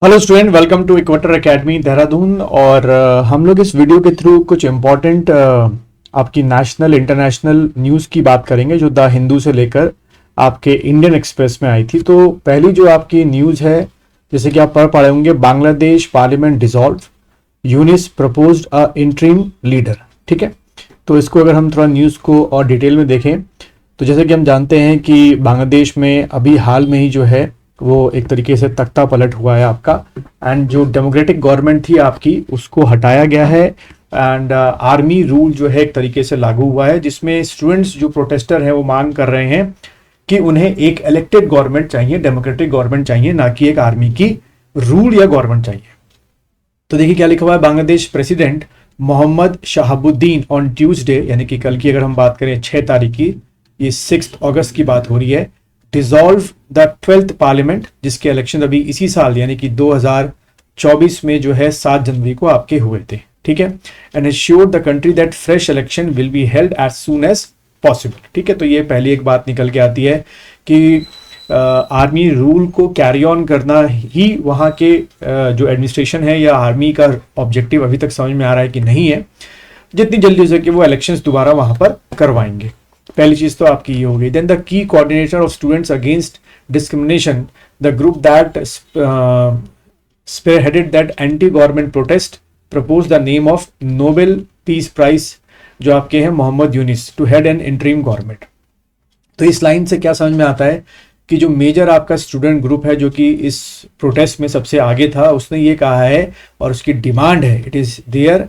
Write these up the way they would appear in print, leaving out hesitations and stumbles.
Hello student, welcome to equator academy Dehradun. और हम लोग इस वीडियो के थ्रू कुछ इम्पोर्टेंट आपकी नेशनल इंटरनेशनल न्यूज़ की बात करेंगे जो द हिंदू से लेकर आपके इंडियन एक्सप्रेस में आई थी। तो पहली जो आपकी न्यूज़ है, जैसे कि आप पढ़ पा रहे होंगे, Bangladesh parliament dissolve, Yunus proposed a interim leader. ठीक है, तो इसको अगर हम थोड़ा न्यूज़ को और डिटेल में देखें तो जैसे कि हम जानते हैं कि बांग्लादेश में अभी हाल में ही जो है वो एक तरीके से तख्ता पलट हुआ है आपका, एंड जो डेमोक्रेटिक गवर्नमेंट थी आपकी उसको हटाया गया है, एंड आर्मी रूल जो है एक तरीके से लागू हुआ है, जिसमें स्टूडेंट्स जो प्रोटेस्टर हैं वो मांग कर रहे हैं कि उन्हें एक इलेक्टेड गवर्नमेंट चाहिए, डेमोक्रेटिक गवर्नमेंट चाहिए, ना कि एक आर्मी की रूल या गवर्नमेंट चाहिए। तो देखिए क्या लिखा हुआ है, Bangladesh president Mohammed Shahabuddin on Tuesday, यानी कि कल की अगर हम बात करें 6 तारीख की, ये 6 अगस्त की बात हो रही है, डिसॉल्व द 12th पार्लियामेंट, जिसके इलेक्शन अभी इसी साल यानी कि 2024 में जो है 7 जनवरी को आपके हुए थे। ठीक है, and assured the country that fresh election will be held as soon as possible. ठीक है, तो ये पहली एक बात निकल के आती है कि आर्मी रूल को कैरी ऑन करना ही वहाँ के जो एडमिनिस्ट्रेशन है या आर्मी का ऑब्जेक्टिव अभी तक समझ में आ रहा है कि नहीं है, जितनी जल्दी हो सके वो इलेक्शंस दोबारा वहाँ पर करवाएंगे। पहली चीज तो आपकी ये हो गई। Then the key coordinator of students against discrimination, the group that spearheaded that anti government protest, propose the name of Nobel peace prize जो आपके हैं Mohammed Yunus to head an interim government. तो इस लाइन से क्या समझ में आता है कि जो मेजर आपका स्टूडेंट ग्रुप है जो कि इस प्रोटेस्ट में सबसे आगे था, उसने ये कहा है और उसकी डिमांड है, it is there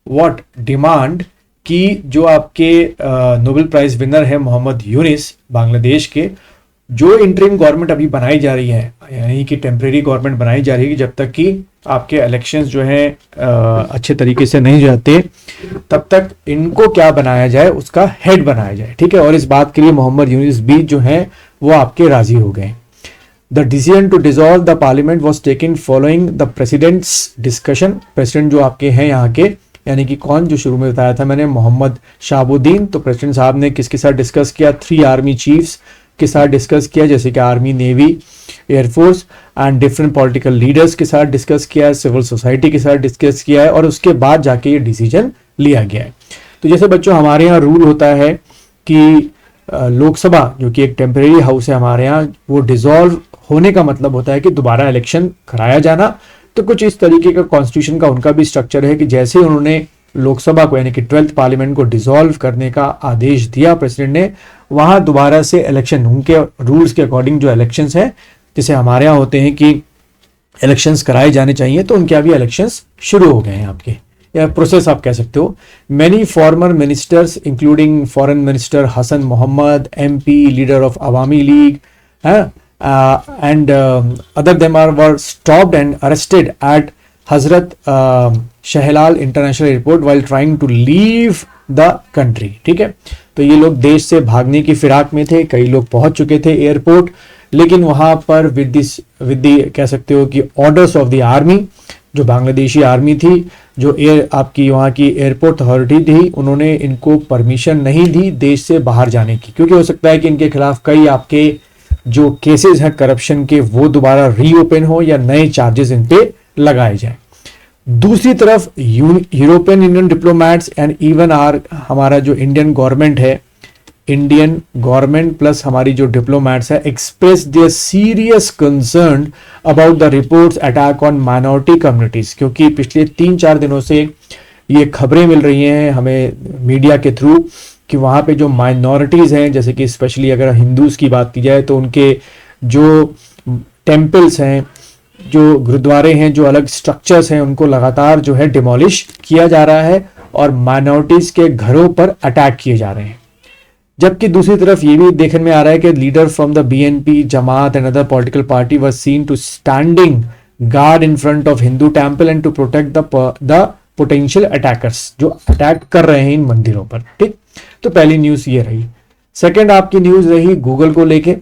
what demand, कि जो आपके नोबेल प्राइज विनर है मोहम्मद यूनिस बांग्लादेश के, जो इंटरिम गवर्नमेंट अभी बनाई जा रही है, यानी कि टेम्परेरी गवर्नमेंट बनाई जा रही है, जब तक कि आपके इलेक्शंस जो हैं अच्छे तरीके से नहीं जाते तब तक इनको क्या बनाया जाए, उसका हेड बनाया जाए। ठीक है, और इस बात के लिए मोहम्मद यूनिस भी जो हैं वो आपके राजी हो गए। The decision to dissolve the parliament was taken following the president's discussion. President जो आपके हैं यहाँ के, यानी कि कौन, जो शुरू में बताया था मैंने, मोहम्मद शहाबुद्दीन, तो प्रेसिडेंट साहब ने किसके साथ डिस्कस किया, 3 आर्मी चीफ्स के साथ डिस्कस किया, जैसे कि army, navy, air force and different political leaders के साथ डिस्कस किया है, सिविल सोसाइटी के साथ डिस्कस किया है, और उसके बाद जाके ये डिसीजन लिया गया है। तो जैसे बच्चों हमारे यहाँ रूल होता है कि लोकसभा जो कि एक टेम्परेरी हाउस है हमारे यहाँ, वो डिसॉल्व होने का मतलब होता है कि दोबारा इलेक्शन कराया जाना। तो कुछ इस तरीके का कॉन्स्टिट्यूशन का उनका भी स्ट्रक्चर है कि जैसे उन्होंने लोकसभा को यानी कि 12th पार्लियामेंट को डिसॉल्व करने का आदेश दिया प्रेसिडेंट ने, वहां दोबारा से इलेक्शन, उनके रूल्स के अकॉर्डिंग जो इलेक्शंस है, जैसे हमारे यहाँ होते हैं कि इलेक्शंस कराए जाने चाहिए, तो उनके अभी इलेक्शंस शुरू हो गए हैं आपके, या प्रोसेस आप कह सकते हो। Many former ministers including foreign minister Hasan Mohammed, MP, leader of Awami League and other them were stopped and arrested at Hazrat Shahlal International Airport while trying to leave the country। ठीक है, तो ये लोग देश से भागने की फिराक में थे, कई लोग पहुंच चुके थे एयरपोर्ट, लेकिन वहां पर विद कह सकते हो कि ऑर्डर्स ऑफ द आर्मी, जो बांग्लादेशी आर्मी थी, जो आपकी वहाँ की एयरपोर्ट अथॉरिटी थी, उन्होंने इनको परमिशन नहीं दी देश से बाहर जाने की, क्योंकि हो सकता है कि इनके खिलाफ कई आपके जो केसेस हैं करप्शन के वो दोबारा रीओपन हो या नए चार्जेस इन पे लगाए जाए। दूसरी तरफ European union diplomats and even हमारा जो इंडियन गवर्नमेंट है, इंडियन गवर्नमेंट प्लस हमारी जो डिप्लोमेट्स है, express their serious concern about the reports attack on minority communities, क्योंकि पिछले 3-4 दिनों से ये खबरें मिल रही हैं हमें मीडिया के थ्रू कि वहाँ पे जो माइनॉरिटीज़ हैं, जैसे कि स्पेशली अगर हिंदूज़ की बात की जाए तो उनके जो टेम्पल्स हैं, जो गुरुद्वारे हैं, जो अलग स्ट्रक्चर्स हैं, उनको लगातार जो है डिमोलिश किया जा रहा है और माइनॉरिटीज़ के घरों पर अटैक किए जा रहे हैं। जबकि दूसरी तरफ ये भी देखने में आ रहा है कि leader from the BNP, Jamaat and other political party was seen to standing guard in front of Hindu temple and to protect the potential attackers जो अटैक कर रहे हैं इन मंदिरों पर। ठीक, तो पहली न्यूज ये रही। सेकंड आपकी न्यूज रही गूगल को लेके।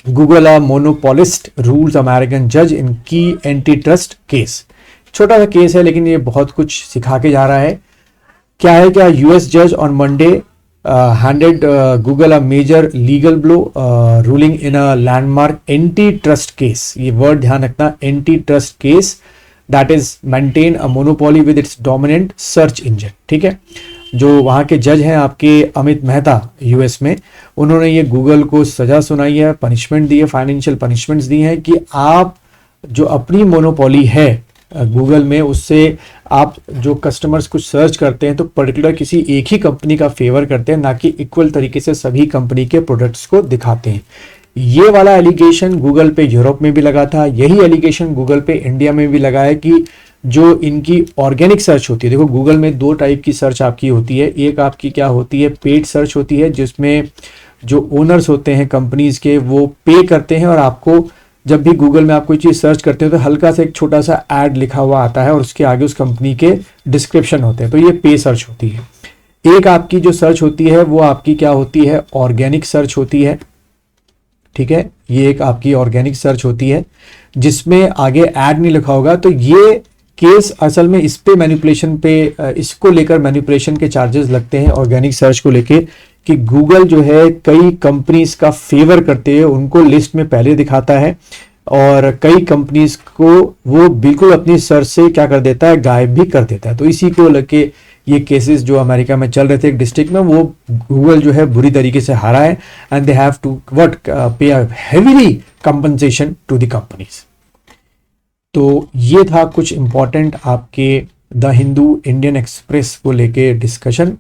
गूगल अ मोनोपोलिस्ट रूल्स अमेरिकन जज इन की एंटी ट्रस्ट केस। छोटा सा केस है लेकिन ये बहुत कुछ सिखा के जा रहा है। क्या है, क्या US जज on Monday handed Google a major legal blow, ruling in a landmark antitrust case. ये वर्ड ध्यान रखना, antitrust case that is maintain a monopoly with its dominant search engine. ठीक है, जो वहाँ के जज हैं आपके अमित मेहता यूएस में, उन्होंने ये गूगल को सजा सुनाई है, पनिशमेंट दी है, फाइनेंशियल पनिशमेंट्स दी हैं कि आप जो अपनी मोनोपोली है गूगल में, उससे आप जो कस्टमर्स कुछ सर्च करते हैं तो पर्टिकुलर किसी एक ही कंपनी का फेवर करते हैं, ना कि इक्वल तरीके से सभी कंपनी के प्रोडक्ट्स को दिखाते हैं। ये वाला एलिगेशन गूगल पे यूरोप में भी लगा था, यही एलिगेशन गूगल पे इंडिया में भी लगा है कि जो इनकी ऑर्गेनिक सर्च होती है, देखो गूगल में दो टाइप की सर्च आपकी होती है, एक आपकी क्या होती है, पेड सर्च होती है, जिसमें जो ओनर्स होते हैं कंपनीज के वो पे करते हैं और आपको जब भी गूगल में आप कोई चीज़ सर्च करते हो तो हल्का सा एक छोटा सा ऐड लिखा हुआ आता है और उसके आगे उस कंपनी के डिस्क्रिप्शन होते हैं, तो ये पे सर्च होती है। एक आपकी जो सर्च होती है वो आपकी क्या होती है, ऑर्गेनिक सर्च होती है। ठीक है, ये एक आपकी ऑर्गेनिक सर्च होती है जिसमें आगे ऐड नहीं लिखा होगा। तो ये केस असल में इस पे मैनिपुलेशन पे, इसको लेकर मैनिपुलेशन के चार्जेस लगते हैं ऑर्गेनिक सर्च को लेके, कि गूगल जो है कई कंपनीज का फेवर करते हुए उनको लिस्ट में पहले दिखाता है और कई कंपनीज को वो बिल्कुल अपनी सर्च से क्या कर देता है, गायब भी कर देता है। तो इसी को लेके ये केसेस जो अमेरिका में चल रहे थे एक डिस्ट्रिक्ट में, वो गूगल जो है बुरी तरीके से हारा है and they have to pay heavily compensation to the companies. तो ये था कुछ इंपॉर्टेंट आपके द हिंदू इंडियन एक्सप्रेस को लेके डिस्कशन।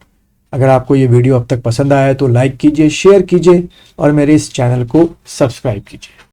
अगर आपको ये वीडियो अब तक पसंद आया है तो लाइक कीजिए, शेयर कीजिए और मेरे इस चैनल को सब्सक्राइब कीजिए।